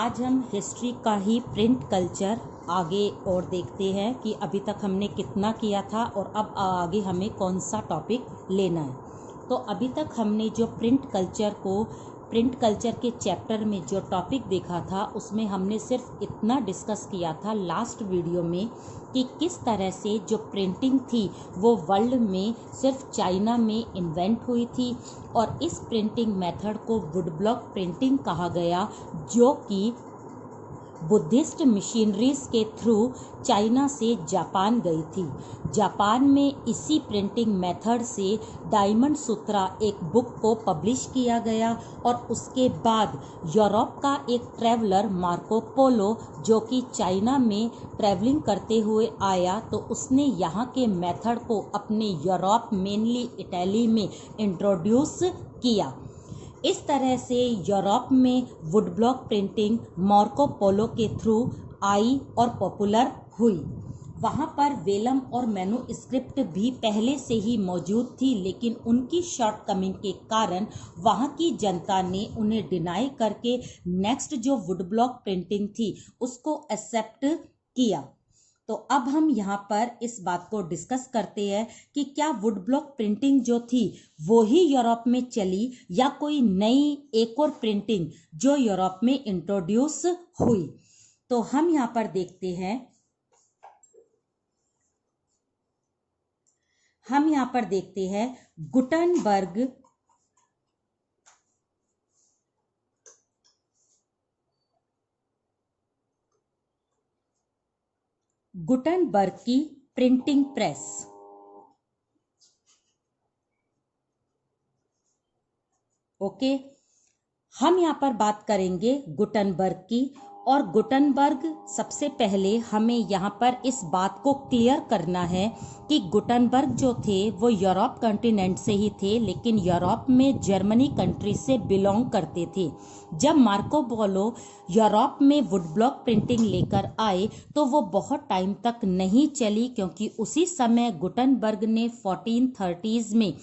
आज हम हिस्ट्री का ही प्रिंट कल्चर आगे और देखते हैं कि अभी तक हमने कितना किया था और अब आगे हमें कौन सा टॉपिक लेना है। तो अभी तक हमने जो प्रिंट कल्चर के चैप्टर में जो टॉपिक देखा था उसमें हमने सिर्फ इतना डिस्कस किया था लास्ट वीडियो में कि किस तरह से जो प्रिंटिंग थी वो वर्ल्ड में सिर्फ चाइना में इन्वेंट हुई थी और इस प्रिंटिंग मेथड को वुड ब्लॉक प्रिंटिंग कहा गया, जो कि बुद्धिस्ट मशीनरीज के थ्रू चाइना से जापान गई थी। जापान में इसी प्रिंटिंग मेथड से डायमंड सूत्रा एक बुक को पब्लिश किया गया और उसके बाद यूरोप का एक ट्रैवलर मार्को पोलो, जो कि चाइना में ट्रैवलिंग करते हुए आया, तो उसने यहाँ के मेथड को अपने यूरोप मेनली इटली में इंट्रोड्यूस किया। इस तरह से यूरोप में would block printing Marco Polo के थ्रू आई और पॉपुलर हुई। वहाँ पर वेलम और मैन्युस्क्रिप्ट भी पहले से ही मौजूद थी, लेकिन उनकी शॉर्टकमिंग के कारण वहाँ की जनता ने उन्हें डिनाई करके नेक्स्ट जो वुड ब्लॉक प्रिंटिंग थी उसको एक्सेप्ट किया। तो अब हम यहाँ पर इस बात को डिस्कस करते हैं कि क्या वुड ब्लॉक प्रिंटिंग जो थी वो ही यूरोप में चली या कोई नई एक और प्रिंटिंग जो यूरोप में इंट्रोड्यूस हुई। तो हम यहाँ पर देखते हैं गुटनबर्ग की प्रिंटिंग प्रेस। ओके, हम यहाँ पर बात करेंगे गुटनबर्ग की। और गुटनबर्ग, सबसे पहले हमें यहाँ पर इस बात को क्लियर करना है कि गुटनबर्ग जो थे वो यूरोप कॉन्टिनेंट से ही थे, लेकिन यूरोप में जर्मनी कंट्री से बिलोंग करते थे। जब मार्को पोलो यूरोप में वुड ब्लॉक प्रिंटिंग लेकर आए तो वो बहुत टाइम तक नहीं चली, क्योंकि उसी समय गुटनबर्ग ने 1430s में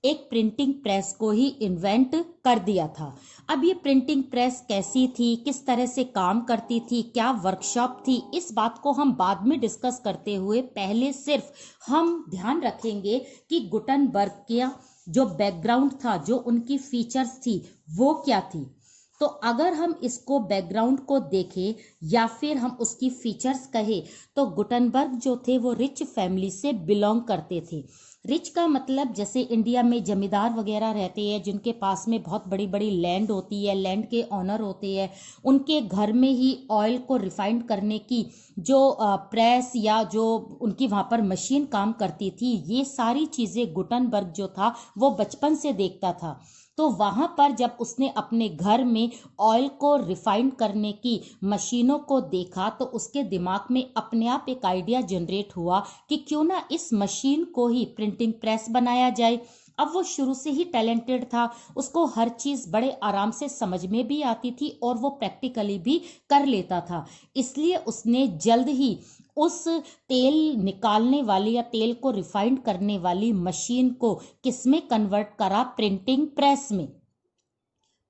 एक प्रिंटिंग प्रेस को ही इन्वेंट कर दिया था। अब ये प्रिंटिंग प्रेस कैसी थी, किस तरह से काम करती थी, क्या वर्कशॉप थी, इस बात को हम बाद में डिस्कस करते हुए पहले सिर्फ हम ध्यान रखेंगे कि गुटनबर्ग का जो बैकग्राउंड था, जो उनकी फीचर्स थी वो क्या थी। तो अगर हम इसको बैकग्राउंड को देखें या फिर हम उसकी फीचर्स कहें तो गुटनबर्ग जो थे वो रिच फैमिली से बिलोंग करते थे। रिच का मतलब जैसे इंडिया में जमींदार वगैरह रहते हैं जिनके पास में बहुत बड़ी बड़ी लैंड होती है, लैंड के ऑनर होते हैं, उनके घर में ही ऑयल को रिफाइंड करने की जो प्रेस या जो उनकी वहाँ पर मशीन काम करती थी, ये सारी चीज़ें गुटनबर्ग जो था वो बचपन से देखता था। तो वहाँ पर जब उसने अपने घर में ऑयल को रिफाइंड करने की मशीनों को देखा तो उसके दिमाग में अपने आप एक आइडिया जनरेट हुआ कि क्यों ना इस मशीन को ही प्रिंटिंग प्रेस बनाया जाए। अब वो शुरू से ही टैलेंटेड था, उसको हर चीज़ बड़े आराम से समझ में भी आती थी और वो प्रैक्टिकली भी कर लेता था। इसलिए उसने जल्द ही उस तेल निकालने वाली या तेल को रिफाइंड करने वाली मशीन को किसमें कन्वर्ट करा, प्रिंटिंग प्रेस में।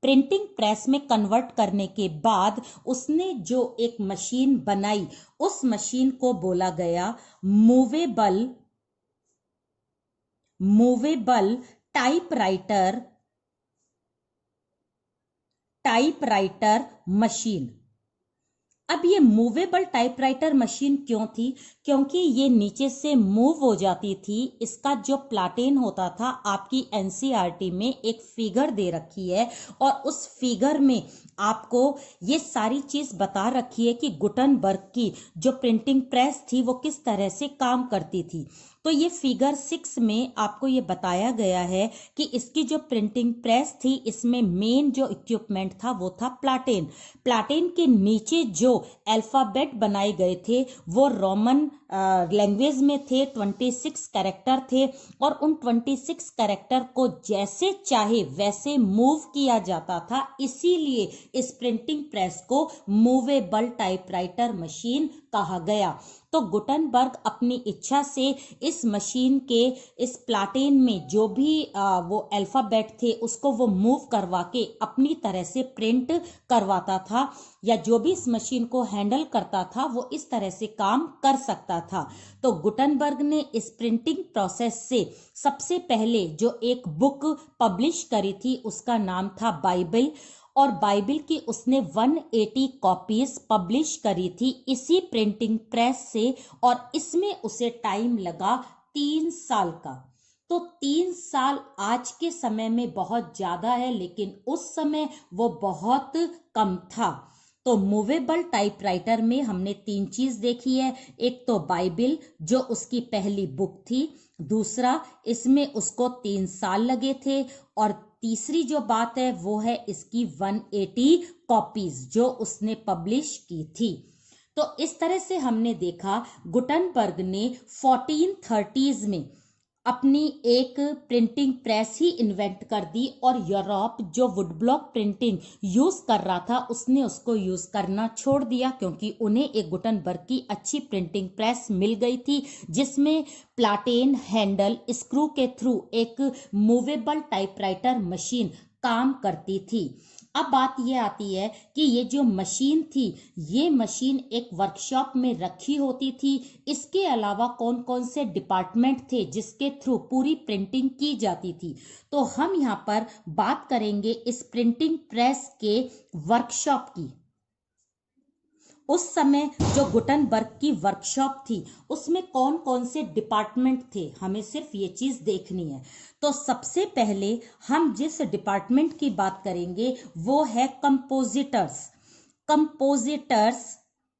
प्रिंटिंग प्रेस में कन्वर्ट करने के बाद उसने जो एक मशीन बनाई, उस मशीन को बोला गया मूवेबल टाइपराइटर मशीन। अब ये मूवेबल टाइपराइटर मशीन क्यों थी? क्योंकि ये नीचे से मूव हो जाती थी। इसका जो प्लाटेन होता था, आपकी एनसीईआरटी में एक फिगर दे रखी है और उस फिगर में आपको ये सारी चीज बता रखी है कि गुटनबर्ग की जो प्रिंटिंग प्रेस थी वो किस तरह से काम करती थी। तो ये फिगर 6 में आपको ये बताया गया है कि इसकी जो प्रिंटिंग प्रेस थी, इसमें मेन जो इक्विपमेंट था वो था प्लाटेन। प्लाटेन के नीचे जो अल्फाबेट बनाए गए थे वो रोमन लैंग्वेज में थे, 26 कैरेक्टर थे और उन 26 कैरेक्टर को जैसे चाहे वैसे मूव किया जाता था। इसीलिए इस प्रिंटिंग प्रेस को मूवेबल टाइपराइटर मशीन कहा गया। तो गुटनबर्ग अपनी इच्छा से इस मशीन के इस प्लाटेन में जो भी वो अल्फाबेट थे उसको वो मूव करवा के अपनी तरह से प्रिंट करवाता था, या जो भी इस मशीन को हैंडल करता था वो इस तरह से काम कर सकता था। तो गुटनबर्ग ने इस प्रिंटिंग प्रोसेस से सबसे पहले जो एक बुक पब्लिश करी थी उसका नाम था बाइबल, और बाइबल की उसने 180 कॉपीज पब्लिश करी थी इसी प्रिंटिंग प्रेस से, और इसमें उसे टाइम लगा 3 साल का। तो 3 साल आज के समय में बहुत ज्यादा है, लेकिन उस समय वो बहुत कम था। तो मूवेबल टाइपराइटर में हमने 3 चीज देखी है। एक तो बाइबल जो उसकी पहली बुक थी, दूसरा इसमें उसको 3 साल लगे थे, और तीसरी जो बात है वो है इसकी 180 कॉपीज जो उसने पब्लिश की थी। तो इस तरह से हमने देखा गुटनबर्ग ने 1430s में अपनी एक प्रिंटिंग प्रेस ही इन्वेंट कर दी, और यूरोप जो वुड ब्लॉक प्रिंटिंग यूज कर रहा था उसने उसको यूज करना छोड़ दिया, क्योंकि उन्हें एक गुटनबर्ग की अच्छी प्रिंटिंग प्रेस मिल गई थी जिसमें प्लाटेन हैंडल स्क्रू के थ्रू एक मूवेबल टाइपराइटर मशीन काम करती थी। अब बात ये आती है कि ये जो मशीन थी ये मशीन एक वर्कशॉप में रखी होती थी। इसके अलावा कौन कौन से डिपार्टमेंट थे जिसके थ्रू पूरी प्रिंटिंग की जाती थी। तो हम यहाँ पर बात करेंगे इस प्रिंटिंग प्रेस के वर्कशॉप की। उस समय जो गुटनबर्ग की वर्कशॉप थी उसमें कौन कौन से डिपार्टमेंट थे, हमें सिर्फ ये चीज देखनी है। तो सबसे पहले हम जिस डिपार्टमेंट की बात करेंगे वो है कंपोजिटर्स। कंपोजिटर्स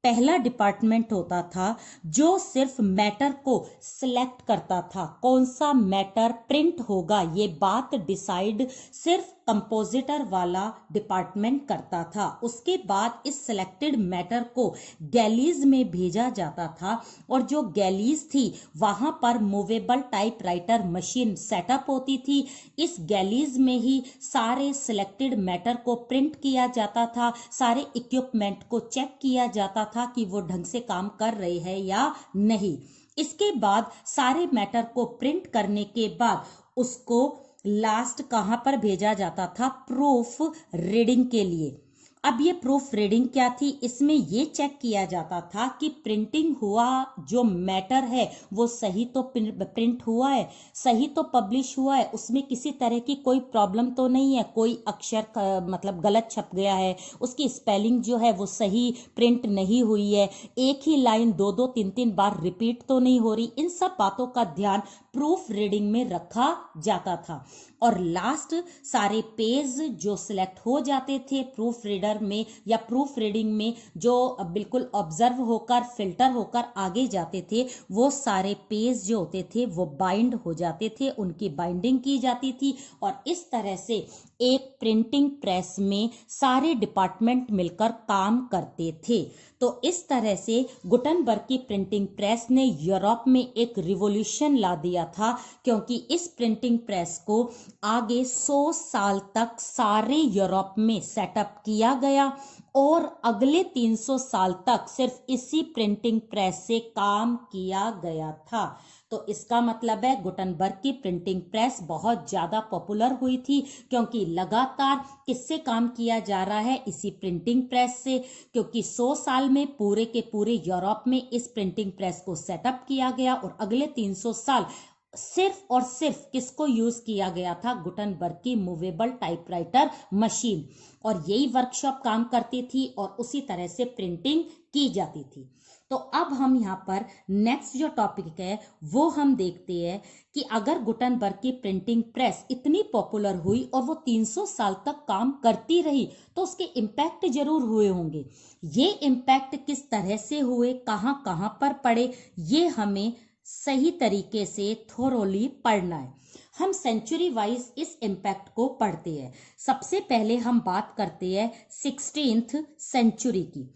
पहला डिपार्टमेंट होता था जो सिर्फ मैटर को सिलेक्ट करता था, कौन सा मैटर प्रिंट होगा ये बात डिसाइड सिर्फ कंपोजिटर वाला डिपार्टमेंट करता था। उसके बाद इस सिलेक्टेड मैटर को गैलीज में भेजा जाता था, और जो गैलीज थी वहां पर मूवेबल टाइपराइटर मशीन सेटअप होती थी। इस गैलीज में ही सारे सिलेक्टेड मैटर को प्रिंट किया जाता था, सारे इक्विपमेंट को चेक किया जाता था कि वो ढंग से काम कर रहे हैं या नहीं। इसके बाद सारे मैटर को प्रिंट करने के बाद उसको लास्ट कहां पर भेजा जाता था, प्रूफ रीडिंग के लिए। अब ये प्रूफ रीडिंग क्या थी, इसमें ये चेक किया जाता था कि प्रिंटिंग हुआ जो मैटर है वो सही तो प्रिंट हुआ है, सही तो पब्लिश हुआ है, उसमें किसी तरह की कोई प्रॉब्लम तो नहीं है, कोई अक्षर मतलब गलत छप गया है, उसकी स्पेलिंग जो है वो सही प्रिंट नहीं हुई है, एक ही लाइन 2-2 3-3 बार रिपीट तो नहीं हो रही। इन सब बातों का ध्यान प्रूफ रीडिंग में रखा जाता था। और लास्ट सारे पेज जो सिलेक्ट हो जाते थे प्रूफ रीडर में या प्रूफ रीडिंग में, जो बिल्कुल ऑब्जर्व होकर फिल्टर होकर आगे जाते थे, वो सारे पेज जो होते थे वो बाइंड हो जाते थे, उनकी बाइंडिंग की जाती थी। और इस तरह से एक प्रिंटिंग प्रेस में सारे डिपार्टमेंट मिलकर काम करते थे। तो इस तरह से गुटनबर्ग की प्रिंटिंग प्रेस ने यूरोप में एक रिवॉल्यूशन ला दिया था, क्योंकि इस प्रिंटिंग प्रेस को आगे 100 साल तक सारे यूरोप में सेटअप किया गया, और अगले 300 साल तक सिर्फ इसी प्रिंटिंग प्रेस से काम किया गया था। तो इसका मतलब है गुटनबर्ग की प्रिंटिंग प्रेस बहुत ज्यादा पॉपुलर हुई थी, क्योंकि लगातार किससे काम किया जा रहा है, इसी प्रिंटिंग प्रेस से। क्योंकि 100 साल में पूरे के पूरे यूरोप में इस प्रिंटिंग प्रेस को सेटअप किया गया, और अगले 300 साल सिर्फ और सिर्फ किसको यूज किया गया था, गुटनबर्ग की मूवेबल टाइपराइटर मशीन। और यही वर्कशॉप काम करती थी और उसी तरह से प्रिंटिंग की जाती थी। तो अब हम यहाँ पर नेक्स्ट जो टॉपिक है वो हम देखते हैं कि अगर गुटनबर्ग की प्रिंटिंग प्रेस इतनी पॉपुलर हुई और वो 300 साल तक काम करती रही तो उसके इम्पैक्ट जरूर हुए होंगे। ये इम्पैक्ट किस तरह से हुए, कहाँ कहाँ पर पड़े, ये हमें सही तरीके से थोरोली पढ़ना है। हम सेंचुरी वाइज इस इम्पैक्ट को पढ़ते हैं। सबसे पहले हम बात करते हैं 16th सेंचुरी की।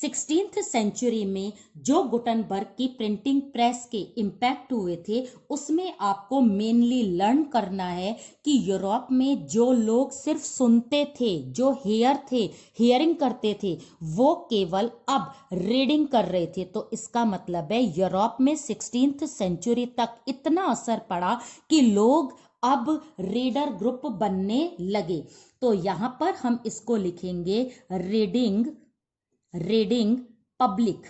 16th सेंचुरी में जो गुटनबर्ग की प्रिंटिंग प्रेस के इम्पैक्ट हुए थे उसमें आपको मेनली लर्न करना है कि यूरोप में जो लोग सिर्फ सुनते थे, जो हियरिंग करते थे, वो केवल अब रीडिंग कर रहे थे। तो इसका मतलब है यूरोप में 16th सेंचुरी तक इतना असर पड़ा कि लोग अब रीडर ग्रुप बनने लगे। तो यहां पर हम इसको लिखेंगे रीडिंग पब्लिक।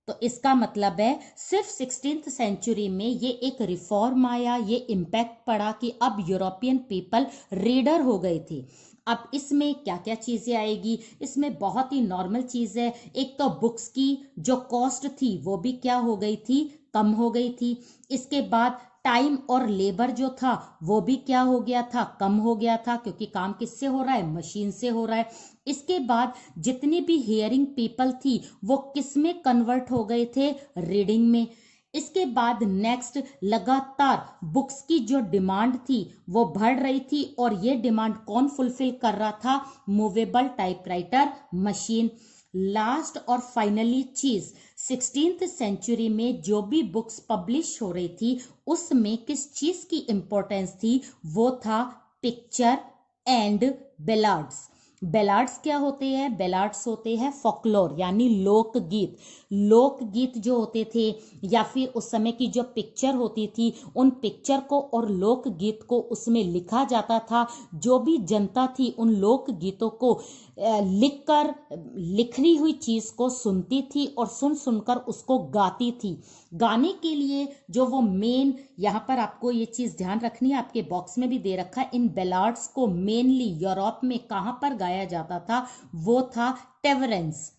तो इसका मतलब है सिर्फ 16th सेंचुरी में ये एक रिफॉर्म आया, ये इम्पैक्ट पड़ा कि अब यूरोपियन पीपल रीडर हो गए थे। अब इसमें क्या क्या चीजें आएगी, इसमें बहुत ही नॉर्मल चीज है। एक तो बुक्स की जो कॉस्ट थी वो भी क्या हो गई थी, कम हो गई थी। इसके बाद टाइम और लेबर जो था वो भी क्या हो गया था, कम हो गया था, क्योंकि काम किससे हो रहा है, मशीन से हो रहा है। इसके बाद जितनी भी हियरिंग पीपल थी वो किस में कन्वर्ट हो गए थे, रीडिंग में। इसके बाद नेक्स्ट लगातार बुक्स की जो डिमांड थी वो बढ़ रही थी, और ये डिमांड कौन फुलफिल कर रहा था, मूवेबल टाइपराइटर मशीन। लास्ट और फाइनली चीज, 16th सेंचुरी में जो भी बुक्स पब्लिश हो रही थी उसमें किस चीज की इंपॉर्टेंस थी, वो था पिक्चर एंड बेलार्ड्स। बेलार्ड्स क्या होते हैं, बेलार्ड्स होते हैं फोकलोर यानी लोकगीत। लोकगीत जो होते थे या फिर उस समय की जो पिक्चर होती थी, उन पिक्चर को और लोकगीत को उसमें लिखा जाता था। जो भी जनता थी उन लोकगीतों को लिखकर लिखी हुई चीज को सुनती थी और सुन सुनकर उसको गाती थी। गाने के लिए जो वो मेन, यहाँ पर आपको ये चीज ध्यान रखनी है, आपके बॉक्स में भी दे रखा है, इन बेलार्ड्स को मेनली यूरोप में कहाँ पर गाया जाता था, वो था टेवरेंस।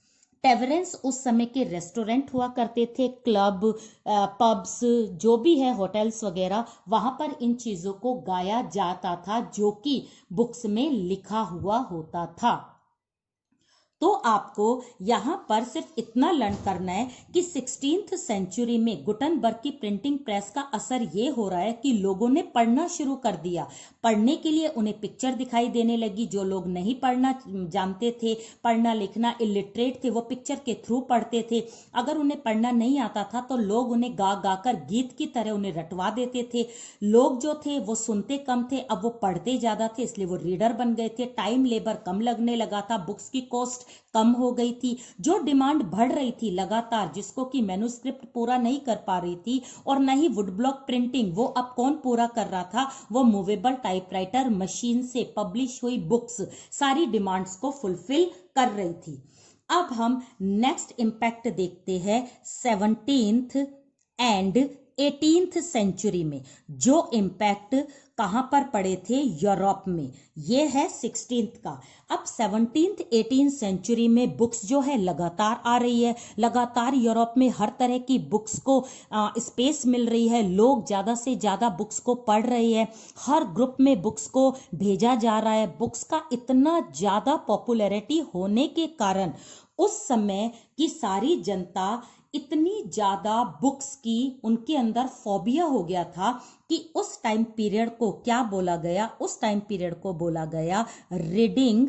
टेवरेंस उस समय के रेस्टोरेंट हुआ करते थे, क्लब, पब्स, जो भी है होटल्स वगैरह, वहां पर इन चीजों को गाया जाता था जो कि बुक्स में लिखा हुआ होता था। तो आपको यहां पर सिर्फ इतना लर्न करना है कि 16th सेंचुरी में गुटनबर्ग की प्रिंटिंग प्रेस का असर ये हो रहा है कि लोगों ने पढ़ना शुरू कर दिया। पढ़ने के लिए उन्हें पिक्चर दिखाई देने लगी। जो लोग नहीं पढ़ना जानते थे, पढ़ना लिखना इलिटरेट थे, वो पिक्चर के थ्रू पढ़ते थे। अगर उन्हें पढ़ना नहीं आता था तो लोग उन्हें गा गा कर गीत की तरह उन्हें रटवा देते थे। लोग जो थे वो सुनते कम थे, अब वो पढ़ते ज्यादा थे, इसलिए वो रीडर बन गए थे। टाइम लेबर कम लगने लगा था, बुक्स की कॉस्ट कम हो गई थी। जो डिमांड बढ़ रही थी लगातार, जिसको कि मैन्युस्क्रिप्ट पूरा नहीं कर पा रही थी और न ही वुड ब्लॉक प्रिंटिंग, वो अब कौन पूरा कर रहा था, वो मूवेबल टाइपराइटर मशीन से पब्लिश हुई बुक्स सारी डिमांड्स को फुलफिल कर रही थी। अब हम नेक्स्ट इंपैक्ट देखते हैं 17th एंड 18th सेंचुरी में। जो इंपैक्ट कहां पर पड़े थे, यूरोप में, ये है 16th का। अब 17th 18th सेंचुरी में बुक्स जो है लगातार आ रही है, लगातार यूरोप में हर तरह की बुक्स को स्पेस मिल रही है, लोग ज्यादा से ज्यादा बुक्स को पढ़ रहे हैं, हर ग्रुप में बुक्स को भेजा जा रहा है। बुक्स का इतना ज्यादा पॉपुलैरिटी होने के कारण उस समय की सारी जनता इतनी ज्यादा बुक्स की उनके अंदर फोबिया हो गया था कि उस टाइम पीरियड को क्या बोला गया, उस टाइम पीरियड को बोला गया रीडिंग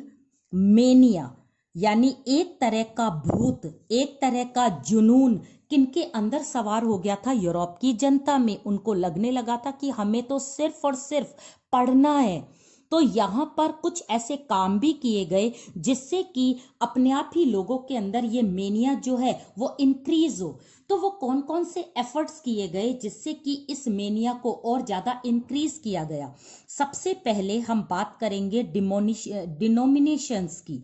मेनिया। यानी एक तरह का भूत, एक तरह का जुनून किनके अंदर सवार हो गया था, यूरोप की जनता में। उनको लगने लगा था कि हमें तो सिर्फ और सिर्फ पढ़ना है। तो यहाँ पर कुछ ऐसे काम भी किए गए जिससे कि अपने आप ही लोगों के अंदर ये मेनिया जो है वो इंक्रीज हो। तो वो कौन कौन से एफर्ट्स किए गए जिससे कि इस मेनिया को और ज्यादा इंक्रीज किया गया। सबसे पहले हम बात करेंगे डिनोमिनेशंस की।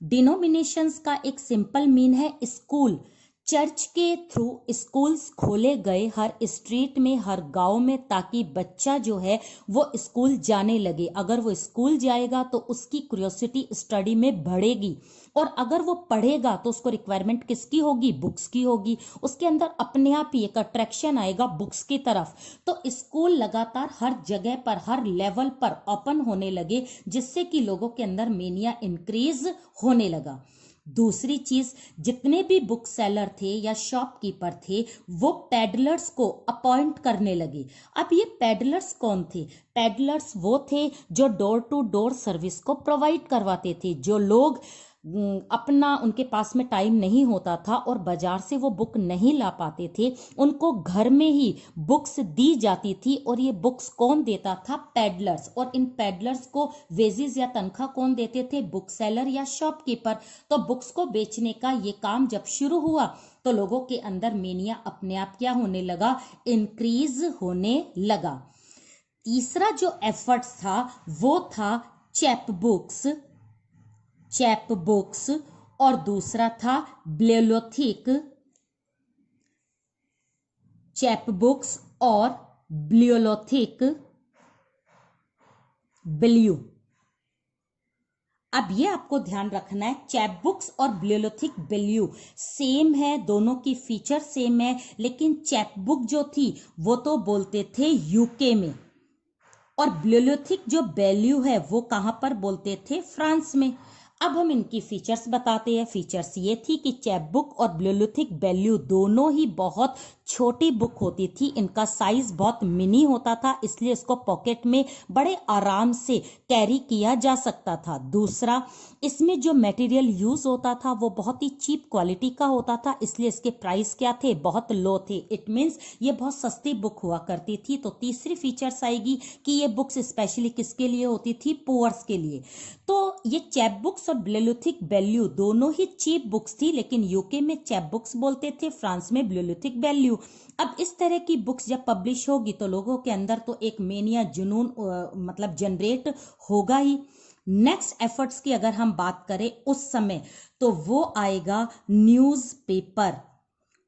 डिनोमिनेशंस का एक सिंपल मीन है स्कूल। चर्च के थ्रू स्कूल्स खोले गए हर स्ट्रीट में, हर गांव में, ताकि बच्चा जो है वो स्कूल जाने लगे। अगर वो स्कूल जाएगा तो उसकी क्यूरियोसिटी स्टडी में बढ़ेगी, और अगर वो पढ़ेगा तो उसको रिक्वायरमेंट किसकी होगी, बुक्स की होगी। उसके अंदर अपने आप ही एक अट्रैक्शन आएगा बुक्स की तरफ। तो स्कूल लगातार हर जगह पर, हर लेवल पर ओपन होने लगे, जिससे कि लोगों के अंदर मेनिया इंक्रीज होने लगा। दूसरी चीज, जितने भी बुक सेलर थे या शॉपकीपर थे वो पेडलर्स को अपॉइंट करने लगे। अब ये पेडलर्स कौन थे? पेडलर्स वो थे जो डोर टू डोर सर्विस को प्रोवाइड करवाते थे। जो लोग अपना उनके पास में टाइम नहीं होता था और बाजार से वो बुक नहीं ला पाते थे, उनको घर में ही बुक्स दी जाती थी। और ये बुक्स कौन देता था? पेडलर्स। और इन पेडलर्स को वेजेस या तनख्वाह कौन देते थे? बुक सेलर या शॉपकीपर। तो बुक्स को बेचने का ये काम जब शुरू हुआ तो लोगों के अंदर मेनिया अपने आप क्या होने लगा? इंक्रीज होने लगा। तीसरा जो एफर्ट्स था वो था चैप बुक्स, और दूसरा था ब्लेलोथिक चैप बुक्स और ब्लियोलोथिक बिल्यू। अब ये आपको ध्यान रखना है, चैप बुक्स और ब्लियोलोथिक बिल्यू सेम है, दोनों की फीचर सेम है, लेकिन चैप बुक जो थी वो तो बोलते थे यूके में, और ब्लियोलोथिक जो बेल्यू है वो कहां पर बोलते थे? फ्रांस में। अब हम इनकी फीचर्स बताते हैं। फीचर्स ये थी कि चैप बुक और ब्लियोलोथिक बेल्यू दोनों ही बहुत छोटी बुक होती थी, इनका साइज बहुत मिनी होता था, इसलिए इसको पॉकेट में बड़े आराम से कैरी किया जा सकता था। दूसरा, इसमें जो मटेरियल यूज होता था वो बहुत ही चीप क्वालिटी का होता था, इसलिए इसके प्राइस क्या थे? बहुत लो थे। इट मीन्स ये बहुत सस्ती बुक हुआ करती थी। तो तीसरी फीचर्स आएगी कि ये बुक्स स्पेशली किसके लिए होती थी? पुअर्स के लिए। तो ये चैप बुक्स और ब्लियोलोथिक बेल्यू दोनों ही चीप बुक्स थी, लेकिन यूके में चैप बुक्स बोलते थे, फ्रांस में ब्लियोलोथिक बेल्यू। अब इस तरह की बुक्स जब पब्लिश होगी तो लोगों के अंदर तो एक मेनिया जुनून मतलब जनरेट होगा ही। नेक्स्ट एफर्ट्स की अगर हम बात करें उस समय, तो वो आएगा न्यूज़पेपर।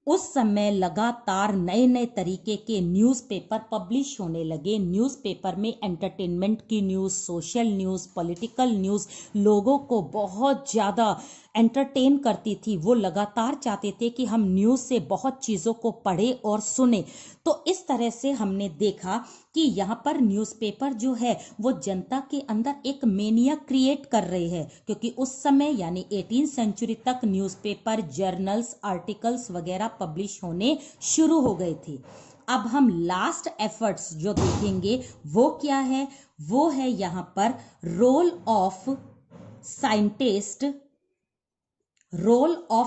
उस समय लगातार नए नए तरीके के न्यूज़पेपर पब्लिश होने लगे। न्यूज़पेपर में एंटरटेनमेंट की news, social news, political news लोगों को बहुत ज़्यादा एंटरटेन करती थी। वो लगातार चाहते थे कि हम न्यूज़ से बहुत चीज़ों को पढ़े और सुने। तो इस तरह से हमने देखा कि यहाँ पर न्यूज़पेपर जो है वो जनता के अंदर एक मेनिया क्रिएट कर रहे हैं, क्योंकि उस समय यानी 18वीं सेंचुरी तक न्यूज़पेपर, जर्नल्स, आर्टिकल्स वगैरह पब्लिश होने शुरू हो गए थे। अब हम लास्ट एफर्ट्स जो देखेंगे वो क्या है? वो है यहाँ पर role of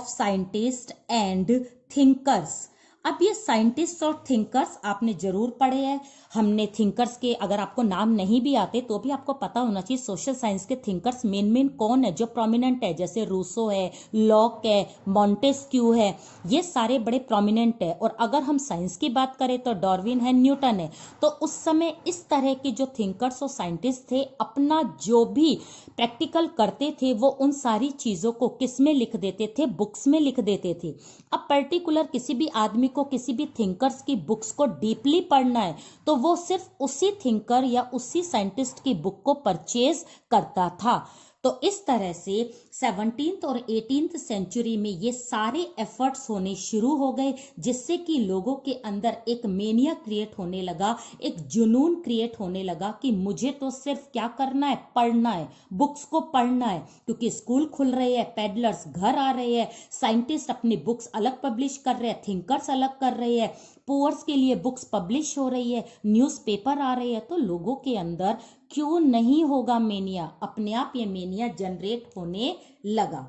scientist and thinkers. अब ये साइंटिस्ट और थिंकर्स आपने जरूर पढ़े हैं। हमने थिंकर्स के, अगर आपको नाम नहीं भी आते तो भी आपको पता होना चाहिए सोशल साइंस के थिंकर्स मेन कौन है जो प्रोमिनेंट है। जैसे रूसो है, लॉक है, मॉन्टेस्क्यू है, ये सारे बड़े प्रोमिनेंट है। और अगर हम साइंस की बात करें तो डार्विन है, न्यूटन है। तो उस समय इस तरह के जो थिंकर्स और साइंटिस्ट थे अपना जो भी प्रैक्टिकल करते थे वो उन सारी चीजों को किस में लिख देते थे? बुक्स में लिख देते थे। अब पर्टिकुलर किसी भी आदमी को किसी भी थिंकर्स की बुक्स को डीपली पढ़ना है तो वो सिर्फ उसी थिंकर या उसी साइंटिस्ट की बुक को परचेज करता था। तो इस तरह से 17th और 18th सेंचुरी में ये सारे एफर्ट्स होने शुरू हो गए, जिससे कि लोगों के अंदर एक मेनिया क्रिएट होने लगा, एक जुनून क्रिएट होने लगा कि मुझे तो सिर्फ क्या करना है? पढ़ना है, बुक्स को पढ़ना है। क्योंकि स्कूल खुल रहे हैं, पेडलर्स घर आ रहे हैं, साइंटिस्ट अपनी बुक्स अलग पब्लिश कर रहे हैं, थिंकर्स अलग कर रहे हैं, पुअर्स के लिए बुक्स पब्लिश हो रही है, न्यूज़पेपर आ रहे हैं। तो लोगों के अंदर क्यों नहीं होगा मेनिया? अपने आप ये मेनिया जनरेट होने लगा।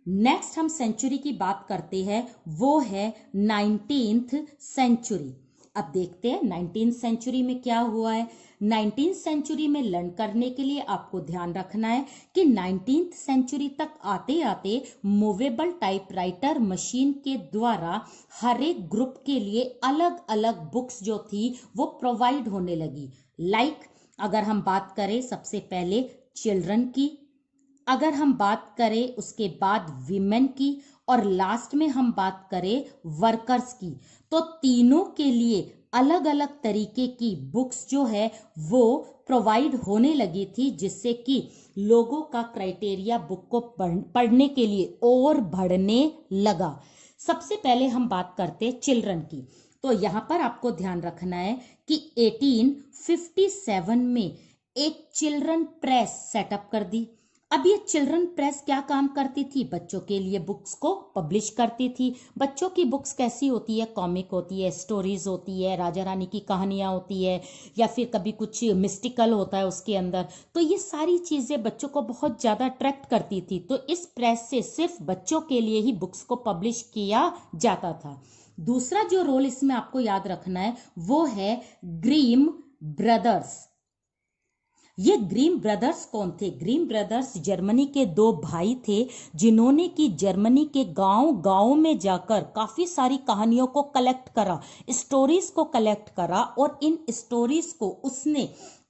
नेक्स्ट हम सेंचुरी की बात करते हैं, वो है 19th सेंचुरी। अब देखते हैं 19th सेंचुरी में क्या हुआ है। 19th सेंचुरी में लर्न करने के लिए आपको ध्यान रखना है कि 19th सेंचुरी तक आते आते मूवेबल टाइपराइटर मशीन के द्वारा हर एक ग्रुप के लिए अलग अलग बुक्स जो थी वो प्रोवाइड होने लगी। अगर हम बात करें सबसे पहले चिल्ड्रन की, अगर हम बात करें उसके बाद विमेन की, और लास्ट में हम बात करें वर्कर्स की, तो तीनों के लिए अलग अलग तरीके की बुक्स जो है वो प्रोवाइड होने लगी थी, जिससे कि लोगों का क्राइटेरिया बुक को पढ़ने के लिए और बढ़ने लगा। सबसे पहले हम बात करते चिल्ड्रन की। तो यहां पर आपको ध्यान रखना है कि 1857 में एक चिल्ड्रन प्रेस सेटअप कर दी। अब ये चिल्ड्रन प्रेस क्या काम करती थी, बच्चों के लिए बुक्स को पब्लिश करती थी। बच्चों की बुक्स कैसी होती है, कॉमिक होती है, स्टोरीज होती है, राजा रानी की कहानियां होती है, या फिर कभी कुछ मिस्टिकल होता है उसके अंदर। तो ये सारी चीजें बच्चों को बहुत ज्यादा अट्रैक्ट करती थी। तो इस प्रेस से सिर्फ बच्चों के लिए ही बुक्स को पब्लिश किया जाता था। दूसरा जो रोल इसमें आपको याद रखना है वो है ग्रीम ब्रदर्स। ये ग्रीम ब्रदर्स कौन थे? ग्रीम ब्रदर्स जर्मनी के दो भाई थे, जिन्होंने कि जर्मनी के गांव गांव में जाकर काफी सारी कहानियों को कलेक्ट करा, स्टोरीज को कलेक्ट करा, और इन स्टोरीज को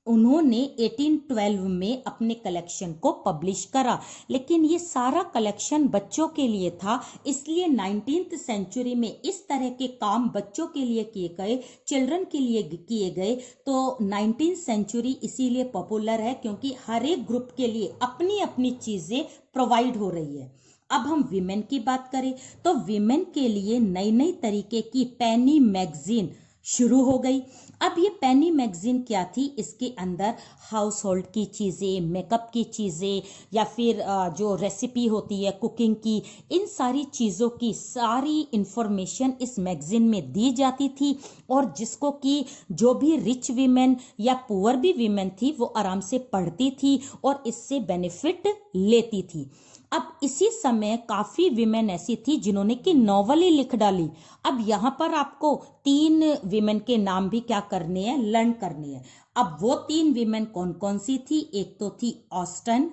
उन्होंने 1812 में अपने कलेक्शन को पब्लिश करा। लेकिन ये सारा कलेक्शन बच्चों के लिए था, इसलिए 19th सेंचुरी में इस तरह के काम बच्चों के लिए किए गए, चिल्ड्रन के लिए किए गए। तो 19th सेंचुरी इसीलिए पॉपुलर है क्योंकि हर एक ग्रुप के लिए अपनी अपनी चीजें प्रोवाइड हो रही है। अब हम विमेन की बात करें तो विमेन के लिए नई नई तरीके की पेनी मैगजीन शुरू हो गई। अब ये पेनी मैगजीन क्या थी, इसके अंदर हाउस होल्ड की चीज़ें, मेकअप की चीज़ें, या फिर जो रेसिपी होती है कुकिंग की, इन सारी चीज़ों की सारी इंफॉर्मेशन इस मैगजीन में दी जाती थी। और जिसको कि जो भी रिच वीमेन या पुअर भी वीमेन थी वो आराम से पढ़ती थी और इससे बेनिफिट लेती थी। अब इसी समय काफी विमेन ऐसी थी जिन्होंने कि नॉवल ही लिख डाली। अब यहाँ पर आपको 3 विमेन के नाम भी क्या करने हैं, लर्न करने हैं। अब वो 3 विमेन कौन कौन सी थी? एक तो थी ऑस्टन,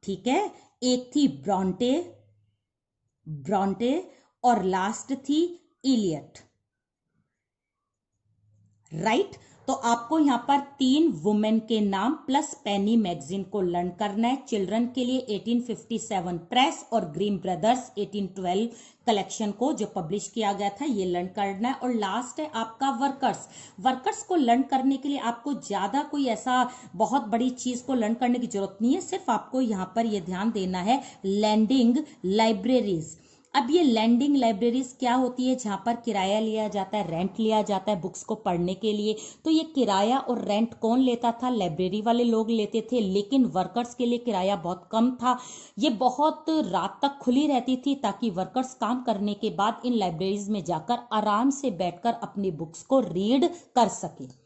ठीक है, एक थी ब्रॉन्टे ब्रॉन्टे और लास्ट थी इलियट, राइट। तो आपको यहाँ पर 3 वुमेन के नाम प्लस पेनी मैगजीन को लर्न करना है। चिल्ड्रन के लिए 1857 प्रेस और ग्रीम ब्रदर्स 1812 कलेक्शन को जो पब्लिश किया गया था ये लर्न करना है। और लास्ट है आपका वर्कर्स को लर्न करने के लिए आपको ज्यादा कोई ऐसा बहुत बड़ी चीज को लर्न करने की जरूरत नहीं है, सिर्फ आपको यहाँ पर ये ध्यान देना है लैंडिंग लाइब्रेरीज। अब ये लैंडिंग लाइब्रेरीज क्या होती है? जहां पर किराया लिया जाता है, रेंट लिया जाता है बुक्स को पढ़ने के लिए। तो ये किराया और रेंट कौन लेता था? लाइब्रेरी वाले लोग लेते थे, लेकिन वर्कर्स के लिए किराया बहुत कम था। ये बहुत रात तक खुली रहती थी ताकि वर्कर्स काम करने के बाद इन लाइब्रेरीज में जाकर आराम से बैठकर अपनी बुक्स को रीड कर सके।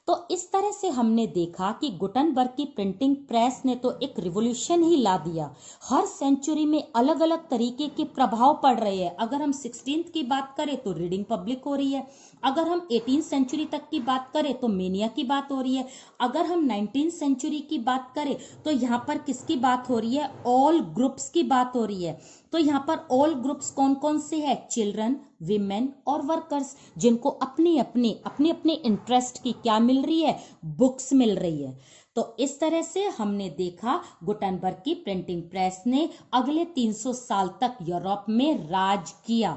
तो इस तरह से हमने देखा कि गुटनबर्ग की प्रिंटिंग प्रेस ने तो एक रिवॉल्यूशन ही ला दिया। हर सेंचुरी में अलग अलग तरीके के प्रभाव पड़ रहे हैं। अगर हम 16th की बात करें तो रीडिंग पब्लिक हो रही है, अगर हम 18th सेंचुरी तक की बात करें तो मेनिया की बात हो रही है, अगर हम 19th सेंचुरी की बात करें तो यहाँ पर किसकी बात हो रही है? ऑल ग्रुप्स की बात हो रही है। तो यहाँ पर ऑल ग्रुप्स कौन कौन से हैं? चिल्ड्रन, विमेन और वर्कर्स, जिनको अपनी अपनी इंटरेस्ट की क्या मिल रही है? बुक्स मिल रही है। तो इस तरह से हमने देखा गुटनबर्ग की प्रिंटिंग प्रेस ने अगले 300 साल तक यूरोप में राज किया।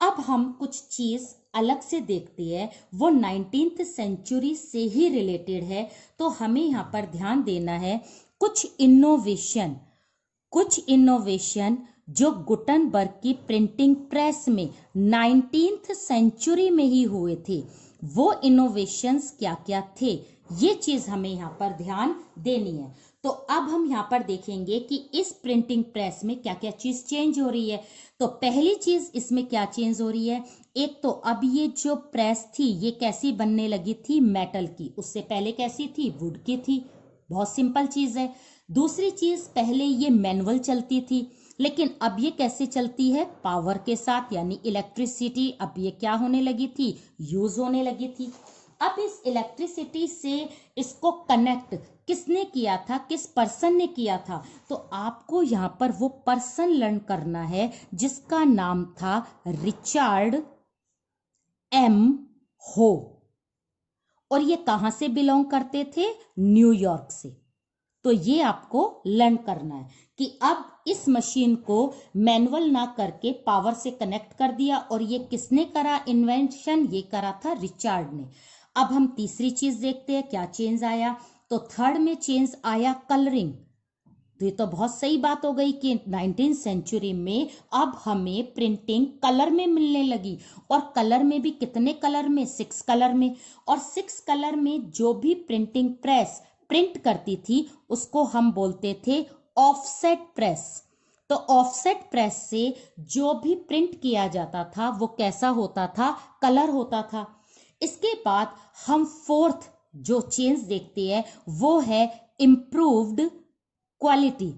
अब हम कुछ चीज अलग से देखते हैं, वो 19th सेंचुरी से ही रिलेटेड है। तो हमें यहाँ पर ध्यान देना है कुछ इनोवेशन जो गुटनबर्ग की प्रिंटिंग प्रेस में 19th सेंचुरी में ही हुए थे। वो इनोवेशंस क्या क्या थे, ये चीज हमें यहाँ पर ध्यान देनी है। तो अब हम यहाँ पर देखेंगे कि इस प्रिंटिंग प्रेस में क्या क्या चीज चेंज हो रही है। तो पहली चीज इसमें क्या चेंज हो रही है? एक तो अब ये जो प्रेस थी ये कैसी बनने लगी थी? मेटल की। उससे पहले कैसी थी? वुड की थी। बहुत सिंपल चीज है। दूसरी चीज, पहले ये मैनुअल चलती थी, लेकिन अब ये कैसे चलती है? पावर के साथ, यानी इलेक्ट्रिसिटी। अब ये क्या होने लगी थी? यूज होने लगी थी। अब इस इलेक्ट्रिसिटी से इसको कनेक्ट किसने किया था? किस पर्सन ने किया था? तो आपको यहाँ पर वो पर्सन लर्न करना है जिसका नाम था रिचर्ड एम हो। और ये कहां से बिलोंग करते थे? न्यूयॉर्क से। तो ये आपको लर्न करना है कि अब इस मशीन को मैनुअल ना करके पावर से कनेक्ट कर दिया। और ये किसने करा इन्वेंशन? ये करा था रिचर्ड ने। अब हम तीसरी चीज देखते हैं क्या चेंज आया। तो थर्ड में चेंज आया कलरिंग। तो ये तो बहुत सही बात हो गई कि 19th सेंचुरी में अब हमें प्रिंटिंग कलर में मिलने लगी। और कलर में भी कितने कलर में? 6 कलर में। और 6 कलर में जो भी प्रिंटिंग प्रेस प्रिंट करती थी उसको हम बोलते थे ऑफसेट प्रेस। तो ऑफसेट प्रेस से जो भी प्रिंट किया जाता था वो कैसा होता था, कलर होता था। इसके बाद हम फोर्थ जो चेंज देखते हैं वो है इम्प्रूव्ड क्वालिटी।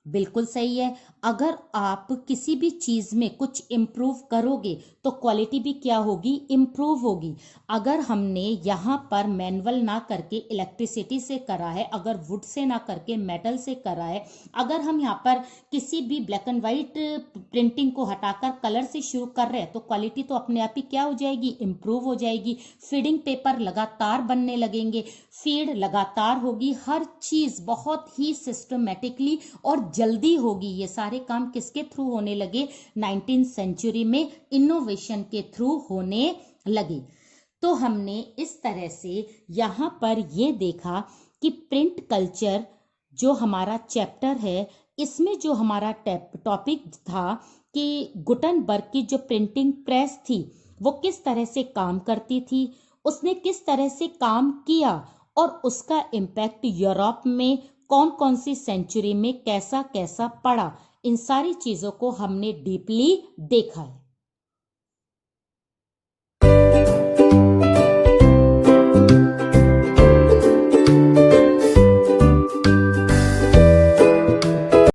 बिल्कुल सही है, अगर आप किसी भी चीज में कुछ इम्प्रूव करोगे तो क्वालिटी भी क्या होगी, इम्प्रूव होगी। अगर हमने यहाँ पर मैनुअल ना करके इलेक्ट्रिसिटी से करा है, अगर वुड से ना करके मेटल से करा है, अगर हम यहाँ पर किसी भी ब्लैक एंड व्हाइट प्रिंटिंग को हटाकर कलर से शुरू कर रहे हैं तो क्वालिटी तो अपने आप ही क्या हो जाएगी, इम्प्रूव हो जाएगी। फीडिंग पेपर लगातार बनने लगेंगे, फीड लगातार होगी, हर चीज बहुत ही सिस्टमेटिकली और जल्दी होगी। ये सारे काम किसके थ्रू होने लगे, 19वीं सेंचुरी में इनोवेशन के थ्रू होने लगे। तो हमने इस तरह से यहाँ पर ये देखा कि प्रिंट कल्चर जो हमारा चैप्टर है, इसमें जो हमारा टॉपिक था कि गुटनबर्ग की जो प्रिंटिंग प्रेस थी वो किस तरह से काम करती थी, उसने किस तरह से काम किया और उसका इम्पैक्ट यूरोप में कौन कौन सी सेंचुरी में कैसा कैसा पड़ा, इन सारी चीजों को हमने डीपली देखा है।